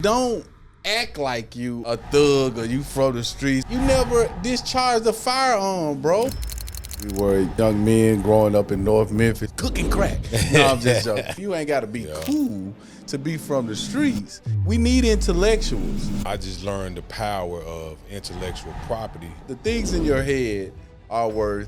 Don't act like you a thug or you from the streets. You never discharged a firearm, bro. We were young men growing up in North Memphis, cooking crack. No, I'm just joking. You ain't got to be cool to be from the streets. We need intellectuals. I just learned the power of intellectual property. The things in your head are worth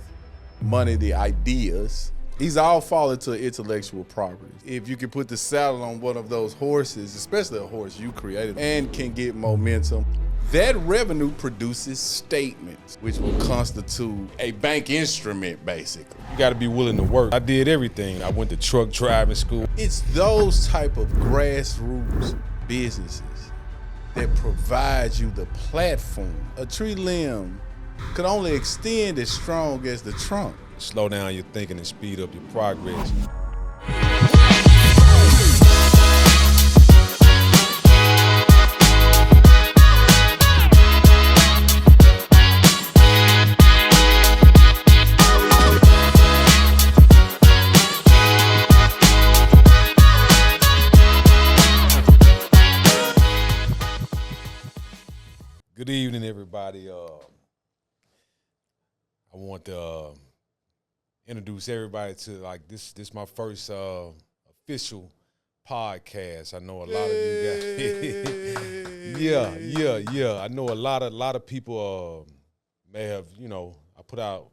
money, the ideas. These all fall into intellectual property. If you can put the saddle on one of those horses, especially a horse you created, and can get momentum, that revenue produces statements, which will constitute a bank instrument, basically. You got to be willing to work. I did everything. I went to truck driving school. It's those type of grassroots businesses that provide you the platform. A tree limb could only extend as strong as the trunk. Slow down your thinking and speed up your progress. Good evening, everybody. I want to introduce everybody to this my first official podcast. I know a lot of you guys. yeah. I know a lot of people may have, I put out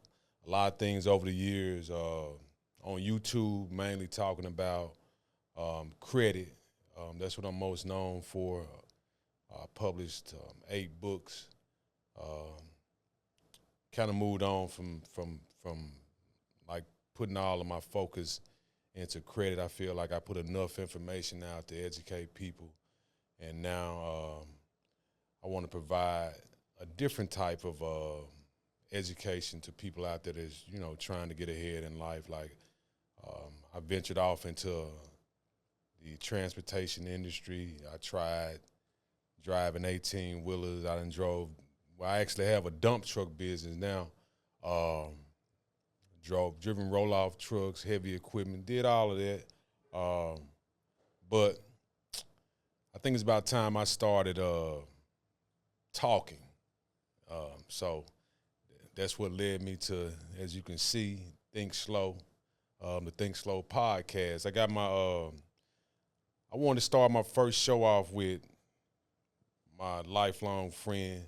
a lot of things over the years on YouTube, mainly talking about credit. That's what I'm most known for. I published 8 books. Kind of moved on from like putting all of my focus into credit. I feel like I put enough information out to educate people, and now I want to provide a different type of education to people out there that's trying to get ahead in life. Like I ventured off into the transportation industry. I tried driving 18-wheelers. I I actually have a dump truck business now. Driven roll-off trucks, heavy equipment, did all of that. But I think it's about time I started talking. So that's what led me to, as you can see, Think Slow, the Think Slow podcast. I got I wanted to start my first show off with my lifelong friend,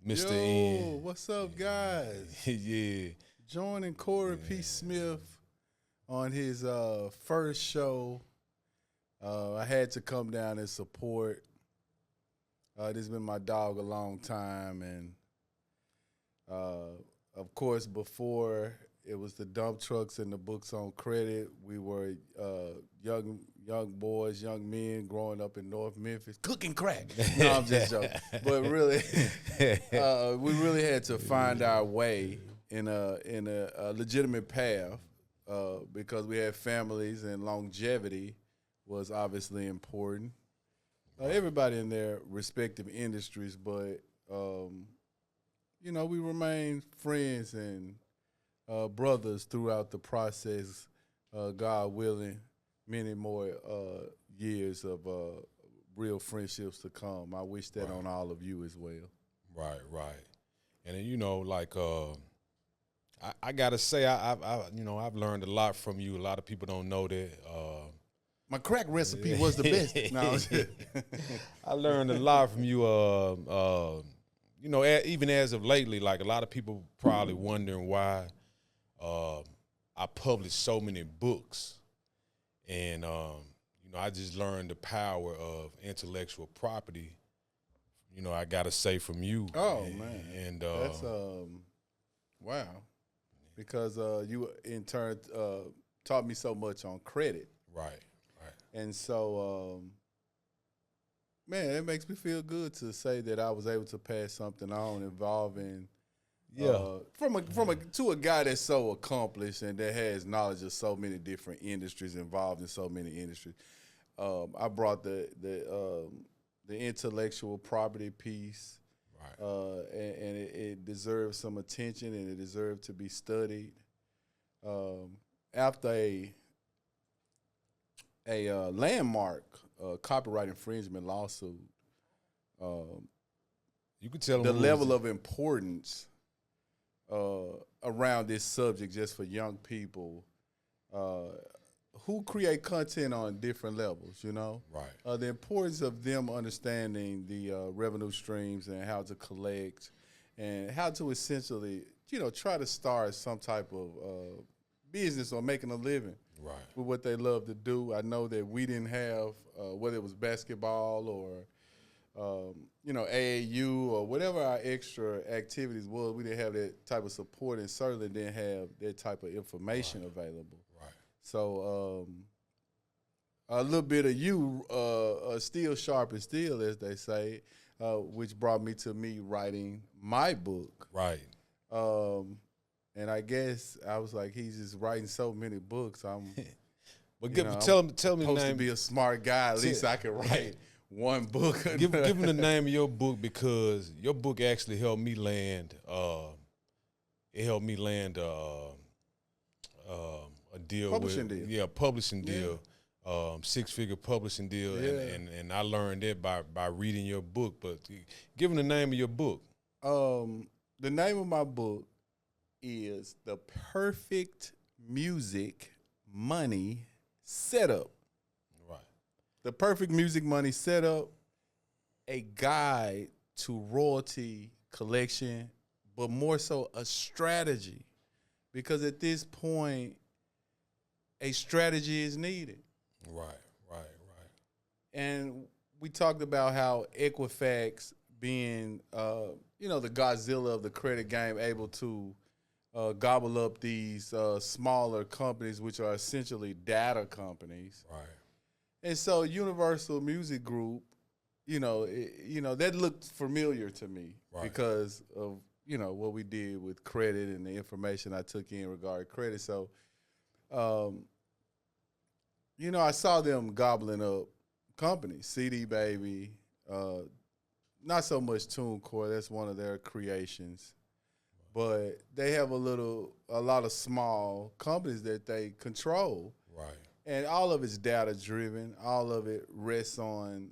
Mr. N. What's up, guys? Yeah. Joining Corey P. Smith on his first show. I had to come down and support. This has been my dog a long time, and of course, before it was the dump trucks and the books on credit, we were young boys, young men growing up in North Memphis, cooking crack. No, I'm just joking. But really, we really had to find our way in a legitimate path because we had families, and longevity was obviously important. Everybody in their respective industries, but we remained friends and brothers throughout the process. God willing, many more years of real friendships to come. I wish that on all of you as well. Right. And then, I gotta say, I've learned a lot from you. A lot of people don't know that. My crack recipe was the best. No, I learned a lot from you. Even as of lately, like a lot of people probably wondering why I published so many books, and I just learned the power of intellectual property. I gotta say from you. Oh man, and that's wow, because you in turn taught me so much on credit. Right. And so, man, it makes me feel good to say that I was able to pass something on involving. To a guy that's so accomplished and that has knowledge of so many different industries, involved in so many industries. I brought the intellectual property piece, right, and it deserves some attention, and it deserves to be studied. After a landmark copyright infringement lawsuit. You could tell The them level of importance around this subject just for young people who create content on different levels, you know? Right. The importance of them understanding the revenue streams and how to collect and how to essentially, you know, try to start some type of business or making a living Right. with what they love to do. I know that we didn't have, whether it was basketball or you know, AAU or whatever our extra activities was, we didn't have that type of support and certainly didn't have that type of information available. Right. So a little bit of you, steel sharp and steel, as they say, which brought me to me writing my book. Right. And I guess I was like, he's just writing so many books. But tell me the name. Supposed to be a smart guy. At least I can write one book. Give him the name of your book, because your book actually helped me land. It helped me land a deal Publishing deal. Yeah, publishing deal. 6-figure publishing deal, and I learned that by reading your book. But give him the name of your book. The name of my book is The Perfect Music Money Setup. Right. The Perfect Music Money Setup, a guide to royalty collection, but more so a strategy. Because at this point, a strategy is needed. Right. And we talked about how Equifax being, you know, the Godzilla of the credit game, able to gobble up these smaller companies, which are essentially data companies. Right. And so Universal Music Group, you know, that looked familiar to me because of, you know, what we did with credit and the information I took in regarding credit. So, you know, I saw them gobbling up companies, CD Baby, not so much TuneCore, that's one of their creations. But they have a lot of small companies that they control. Right. And all of it's data driven. All of it rests on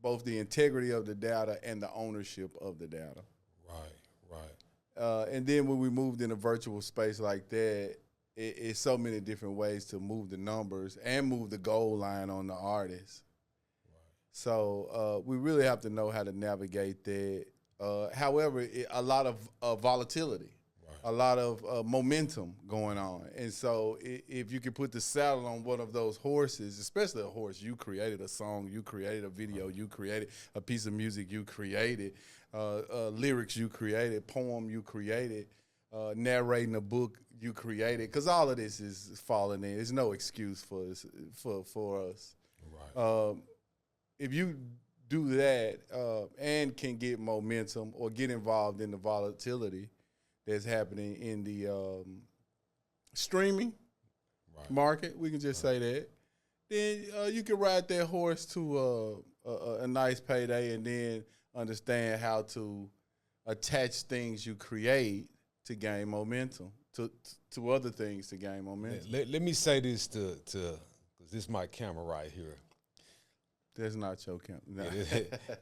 both the integrity of the data and the ownership of the data. Right. And then when we moved in a virtual space like that, it's so many different ways to move the numbers and move the goal line on the artist. Right. So we really have to know how to navigate that. However, a lot of volatility, a lot of momentum going on. And so if you can put the saddle on one of those horses, especially a horse you created, a song you created, a video you created, a piece of music you created, lyrics you created, poem you created, narrating a book you created, because all of this is falling in. There's no excuse for us. Right. If you do that and can get momentum or get involved in the volatility that's happening in the streaming market, we can just say that, then you can ride that horse to a nice payday and then understand how to attach things you create to gain momentum, to other things to gain momentum. Let me say this to because this is my camera right here. That's not your camera. No.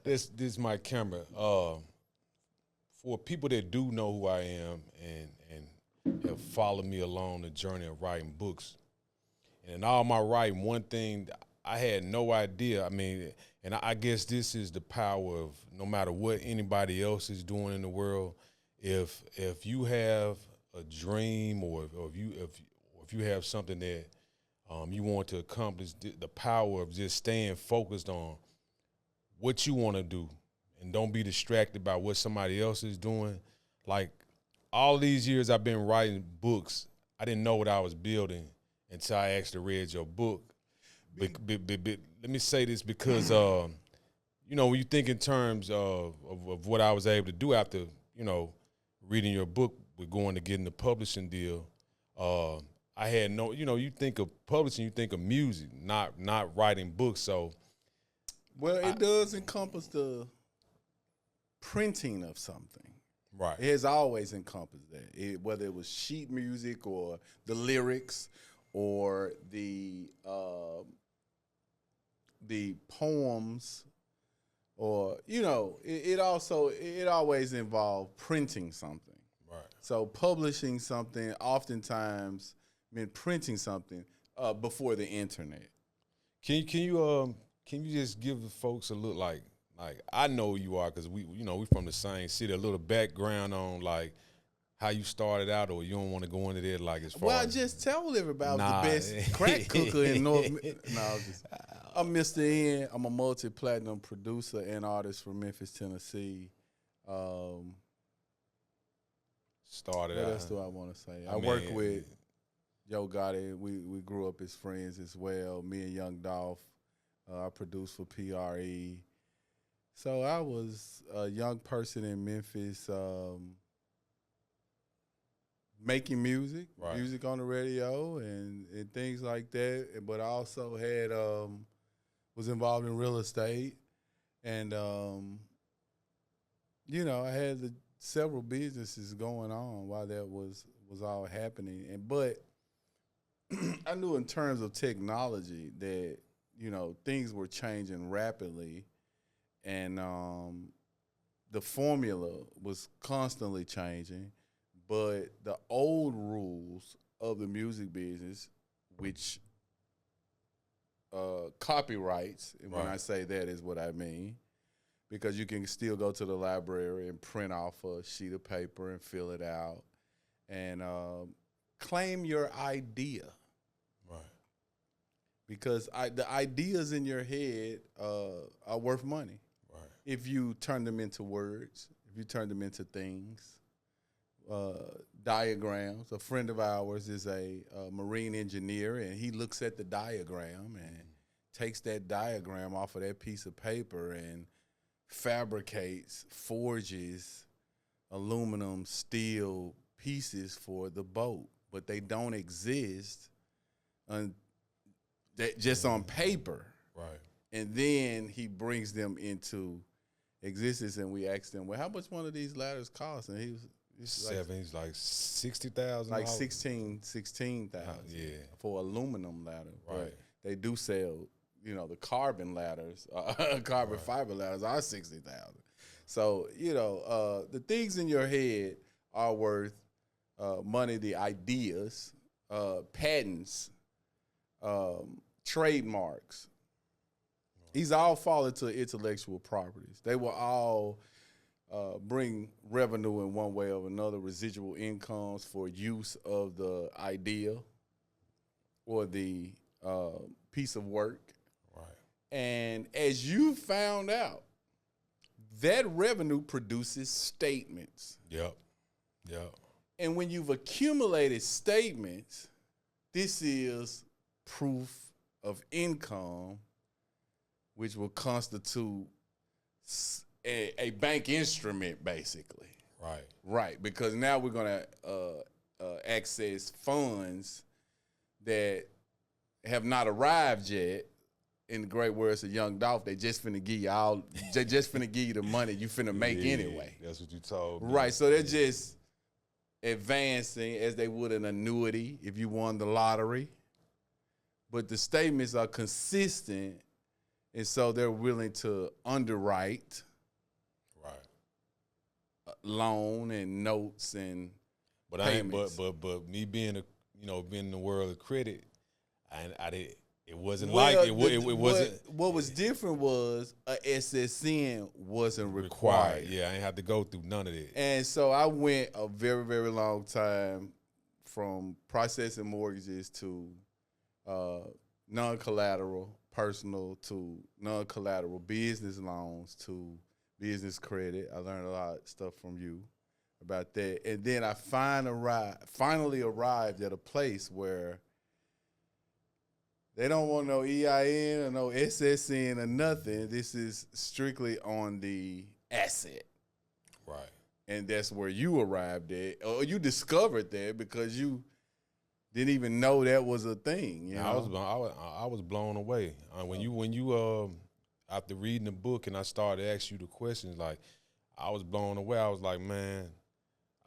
This is my camera. For people that do know who I am and have followed me along the journey of writing books, and in all my writing, one thing I had no idea. I mean, and I guess this is the power of no matter what anybody else is doing in the world. If you have a dream or if you have something that you want to accomplish, the power of just staying focused on what you want to do and don't be distracted by what somebody else is doing. Like all these years I've been writing books, I didn't know what I was building until I actually read your book. Let me say this because, you know, when you think in terms of what I was able to do after, you know, reading your book with going to getting the publishing deal, I had no, you know, you think of publishing, you think of music, not writing books. So, well, it does encompass the printing of something. Right. It has always encompassed that, whether it was sheet music or the lyrics or the the poems, or it always involved printing something. Right. So publishing something oftentimes meant printing something before the internet. Can you just give the folks a little like I know you are because we from the same city, a little background on like how you started out, or you don't want to go into there like as far Well, I as just told everybody I was the best crack cooker in North. I'm Mr. N. I'm a multi-platinum producer and artist from Memphis, Tennessee. Started What out. else do I want to say? I work with Yo Gotti. We grew up as friends as well. Me and Young Dolph. I produced for PRE. So I was a young person in Memphis, making music, Right. music on the radio and things like that. But I also had was involved in real estate, and I had several businesses going on while that was all happening. But I knew in terms of technology that things were changing rapidly, and the formula was constantly changing. But the old rules of the music business, which copyrights, and when I say that is what I mean, because you can still go to the library and print off a sheet of paper and fill it out and claim your idea. Right. Because the ideas in your head are worth money. Right. If you turn them into words, if you turn them into things, diagrams. A friend of ours is a marine engineer, and he looks at the diagram and takes that diagram off of that piece of paper and forges aluminum, steel pieces for the boat, but they don't exist just on paper. Right. And then he brings them into existence, and we asked him, well, how much one of these ladders cost? And he's like 60,000, like 16,000 yeah, for aluminum ladder. Right. But they do sell, the carbon ladders, carbon fiber ladders are 60,000. So the things in your head are worth money. The ideas, patents, trademarks. These all fall into intellectual properties. They will all bring revenue in one way or another, residual incomes for use of the idea or the piece of work. Right. And as you found out, that revenue produces statements. Yep. And when you've accumulated statements, this is proof of income, which will constitute a bank instrument, basically. Right, because now we're going to access funds that have not arrived yet. In the great words of Young Dolph, they just finna give you the money you finna make anyway. That's what you told me. Right, so they're just advancing as they would an annuity if you won the lottery. But the statements are consistent, and so they're willing to underwrite loan and notes and payments. But me being being in the world of credit, I did. It wasn't What was different was a SSN wasn't required. Yeah, I didn't have to go through none of that. And so I went a very, very long time from processing mortgages to non-collateral personal to non-collateral business loans to business credit. I learned a lot of stuff from you about that. And then I finally arrived at a place where they don't want no EIN or no SSN or nothing. This is strictly on the asset. Right. And that's where you arrived at, or you discovered that because you didn't even know that was a thing. You know? I was blown away when you after reading the book and I started to ask you the questions. Like, I was blown away. I was like, man,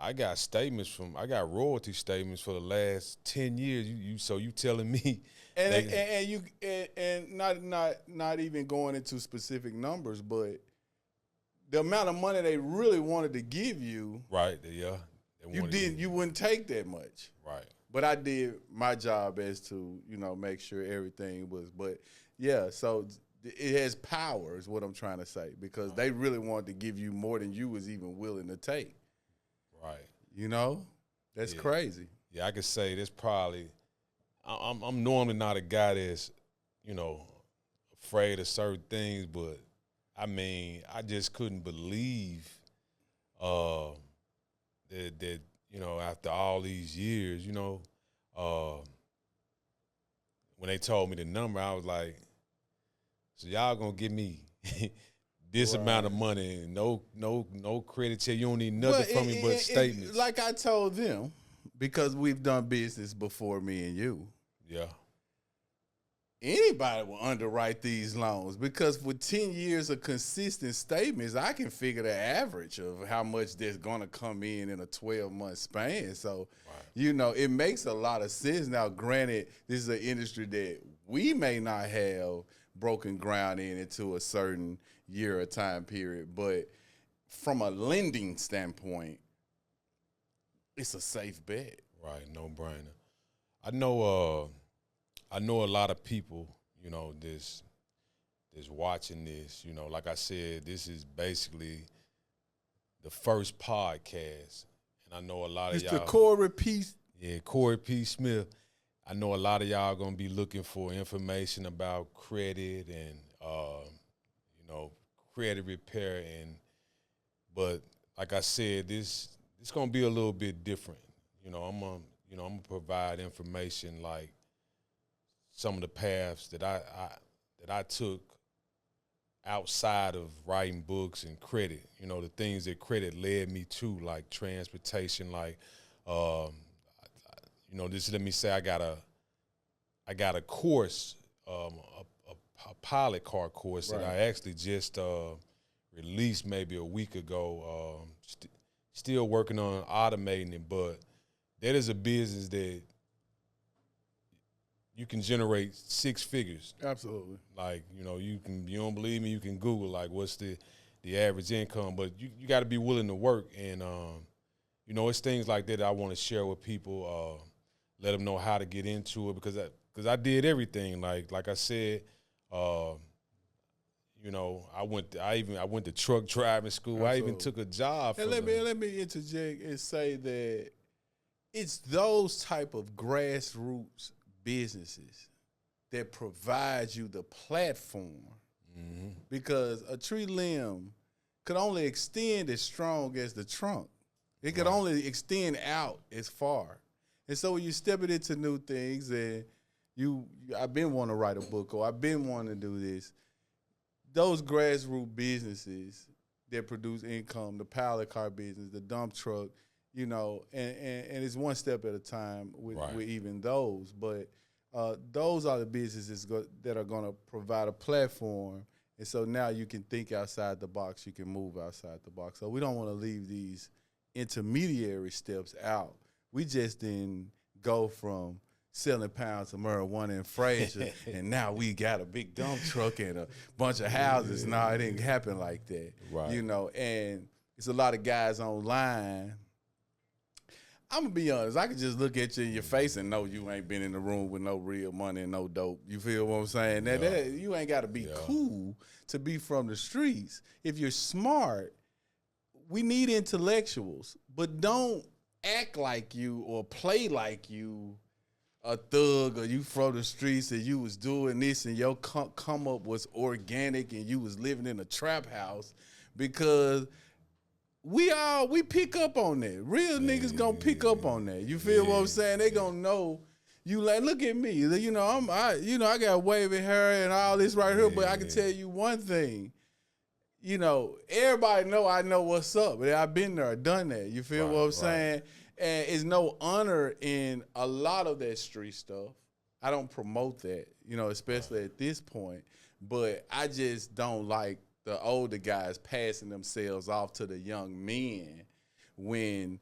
I got royalty statements for the last 10 years. You telling me And not even going into specific numbers, but the amount of money they really wanted to give you, right? Yeah, you wouldn't take that much, right? But I did my job as to make sure everything was. But yeah, so it has power, is what I'm trying to say, because they really wanted to give you more than you was even willing to take. Right. That's crazy. Yeah, I could say this probably. I'm normally not a guy that's, afraid of certain things, but I mean, I just couldn't believe that after all these years, when they told me the number, I was like, so y'all gonna give me this amount of money and no credit check. You don't need nothing from me but statements. Like I told them, because we've done business before, me and you. Yeah. Anybody will underwrite these loans, because with 10 years of consistent statements, I can figure the average of how much that's going to come in a 12-month span. So, it makes a lot of sense. Now, granted, this is an industry that we may not have broken ground into a certain year or time period, but from a lending standpoint, it's a safe bet. Right, no brainer. I know a lot of people, this watching this, like I said, this is basically the first podcast. And I know a lot of y'all. Mr. Corey P. Yeah, Corey P. Smith. I know a lot of y'all gonna be looking for information about credit and credit repair, but like I said, this gonna be a little bit different. I'm gonna provide information like some of the paths that I took outside of writing books and credit. The things that credit led me to, like transportation, like just let me say I got a course, a pilot car course that I actually just released maybe a week ago. Still working on automating it, but that is a business that you can generate 6 figures. Absolutely. Like, you don't believe me, you can Google like what's the average income, but you got to be willing to work. And it's things like that I want to share with people, let them know how to get into it, because I did everything. Like I said, I went to truck driving school. Absolutely. I even took a job. And let me interject and say that it's those type of grassroots businesses that provide you the platform, because a tree limb could only extend as strong as the trunk. It could only extend out as far. And so when you step it into new things, and I've been wanting to write a book, or I've been wanting to do this, those grassroots businesses that produce income, the pallet car business, the dump truck, and it's one step at a time with even those. But those are the businesses that are going to provide a platform. And so now you can think outside the box. You can move outside the box. So we don't want to leave these intermediary steps out. We just didn't go from selling pounds of marijuana in Fraser and now we got a big dump truck and a bunch of houses. No, it didn't happen like that. Right. And it's a lot of guys online. I'm going to be honest. I can just look at you in your face and know you ain't been in the room with no real money and no dope. You feel what I'm saying? That you ain't got to be cool to be from the streets. If you're smart, we need intellectuals, but don't act like you or play like you a thug, or you from the streets and you was doing this and your come up was organic and you was living in a trap house, because we pick up on that. Real niggas gonna pick up on that. You feel what I'm saying? They gonna know you. Like, look at me. I got wavy hair and all this right here, but I can tell you one thing. Everybody know I know what's up. But I've been there, done that. You feel what I'm saying? And it's no honor in a lot of that street stuff. I don't promote that, especially at this point. But I just don't like the older guys passing themselves off to the young men when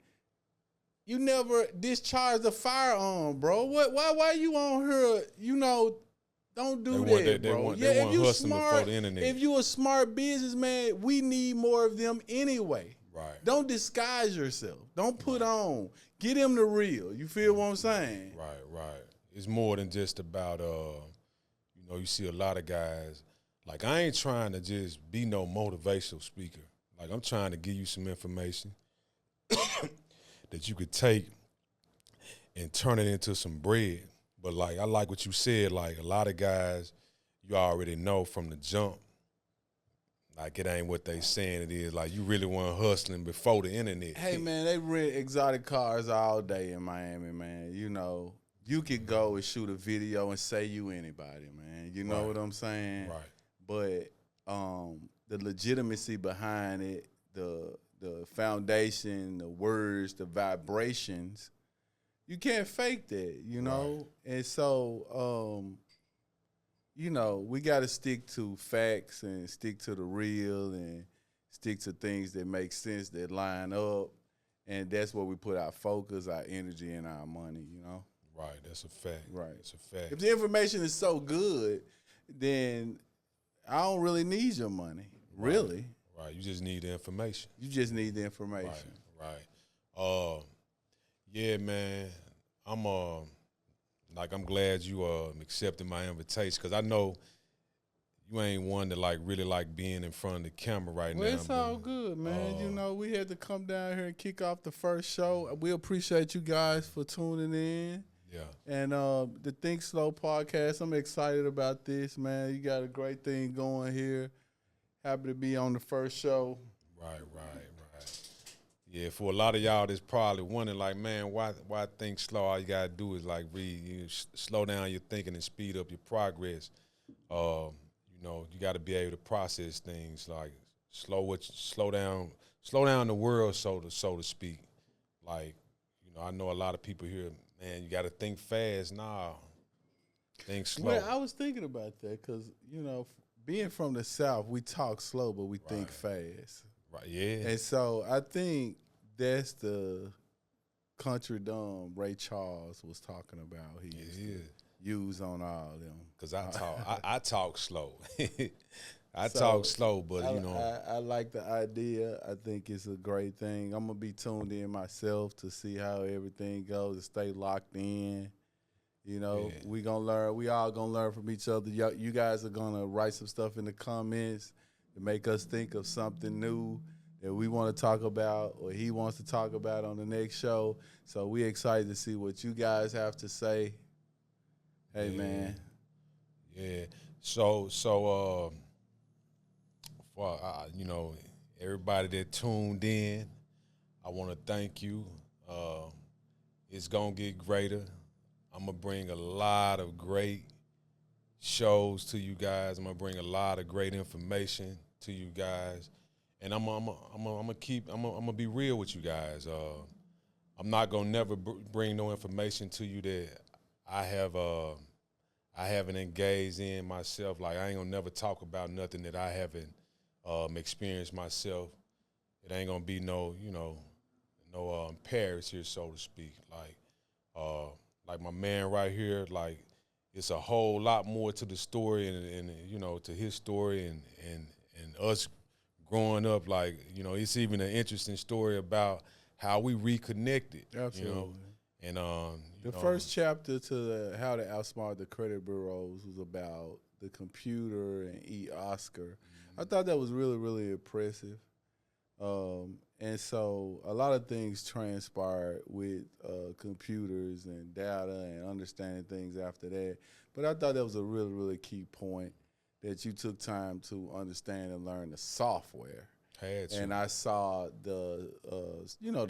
you never discharged a firearm, bro. Why you on here? You know, don't do that, bro. They If want you hustling before smart, the internet. if you a smart businessman, we need more of them anyway. Right. Don't disguise yourself. Don't put on. Get them the real. You feel what I'm saying? Right. It's more than just about you know, you see a lot of guys. Like, I ain't trying to just be no motivational speaker. Like, I'm trying to give you some information that you could take and turn it into some bread. But, like, I like what you said. Like, a lot of guys, you already know from the jump, like, it ain't what they saying it is. Like, you really want hustling before the internet. Hey, man, they rent exotic cars all day in Miami, man. You know, you could go and shoot a video and say you anybody, man. You know what I'm saying? Right. But the legitimacy behind it, the foundation, the words, the vibrations, you can't fake that, you know? Right. And so, you know, we got to stick to facts and stick to the real and stick to things that make sense, that line up. And that's where we put our focus, our energy, and our money, you know? Right, that's a fact. Right. That's a fact. If the information is so good, then I don't really need your money, really. Right, you just need the information. You just need the information. Right. Yeah, man, I'm glad you accepted my invitation, because I know you ain't one that really like being in front of the camera right now. Well, it's all good, man. You know, we had to come down here and kick off the first show. We appreciate you guys for tuning in. Yeah. And the Think Slow podcast, I'm excited about this, man. You got a great thing going here. Happy to be on the first show. Right. Yeah, for a lot of y'all that's probably wondering, like, man, why think slow? All you gotta do is like slow down your thinking and speed up your progress. You know, you got to be able to process things, like slow down the world, so to speak. Like, you know, I know a lot of people here, man, you got to think fast. Nah, think slow. Well, I was thinking about that because, you know, being from the South, we talk slow, but we think fast. Right, yeah. And so I think that's the country dumb Ray Charles was talking about. He used to use on all of them. Because I talk slow. I talk slow, but, you know. I like the idea. I think it's a great thing. I'm going to be tuned in myself to see how everything goes and stay locked in. You know, we gonna learn. We all gonna learn from each other. You guys are gonna write some stuff in the comments to make us think of something new that we want to talk about, or he wants to talk about on the next show. So we excited to see what you guys have to say. Hey, man. Yeah. So for you know, everybody that tuned in, I want to thank you. It's gonna get greater. I'm going to bring a lot of great shows to you guys. I'm going to bring a lot of great information to you guys. And I'm going to be real with you guys. I'm not going to never bring no information to you that I haven't engaged in myself. Like, I ain't going to never talk about nothing that I haven't experienced myself. It ain't going to be no Paris here, so to speak. Like my man right here, like, it's a whole lot more to the story and you know, to his story and us growing up. Like, you know, it's even an interesting story about how we reconnected. Absolutely. You know? And the first chapter to How to Outsmart the Credit Bureaus was about the computer and Oscar. Mm-hmm. I thought that was really, really impressive. And so a lot of things transpired with computers and data and understanding things after that. But I thought that was a really, really key point, that you took time to understand and learn the software. And I saw the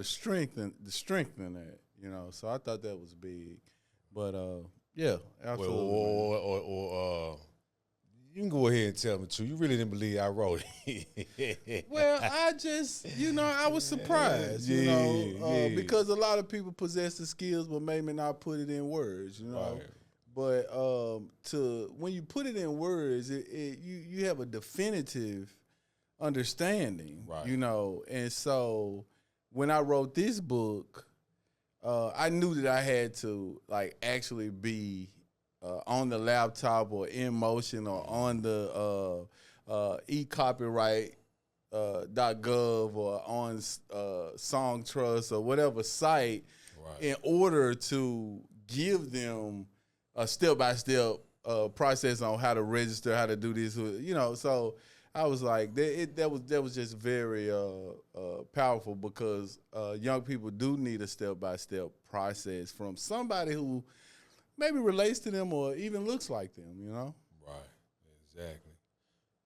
strength in that, you know. So I thought that was big. But yeah, absolutely. Or you can go ahead and tell me too. You really didn't believe I wrote it. Well, I just, I was surprised, because a lot of people possess the skills, but maybe not put it in words, you know. Right. But when you put it in words, you have a definitive understanding, right. You know. And so when I wrote this book, I knew that I had to like actually be on the laptop or in motion or on the eCopyright .gov or on Song Trust or whatever site in order to give them a step-by-step process on how to register, how to do this, you know. So I was like, that was just very powerful because young people do need a step-by-step process from somebody who maybe relates to them or even looks like them, you know? Right, exactly.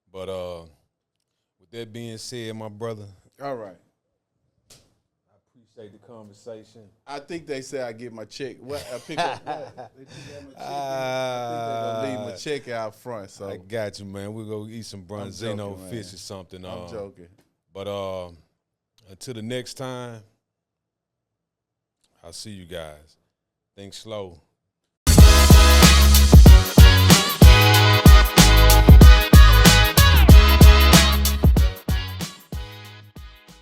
But with that being said, my brother. All right. I appreciate the conversation. I think they say I get my check. What I pick up? What? They pick up my check. I think they're gonna leave my check out front. So I got you, man. We're gonna eat some Bronzino fish or something. I'm joking. But until the next time, I'll see you guys. Think slow.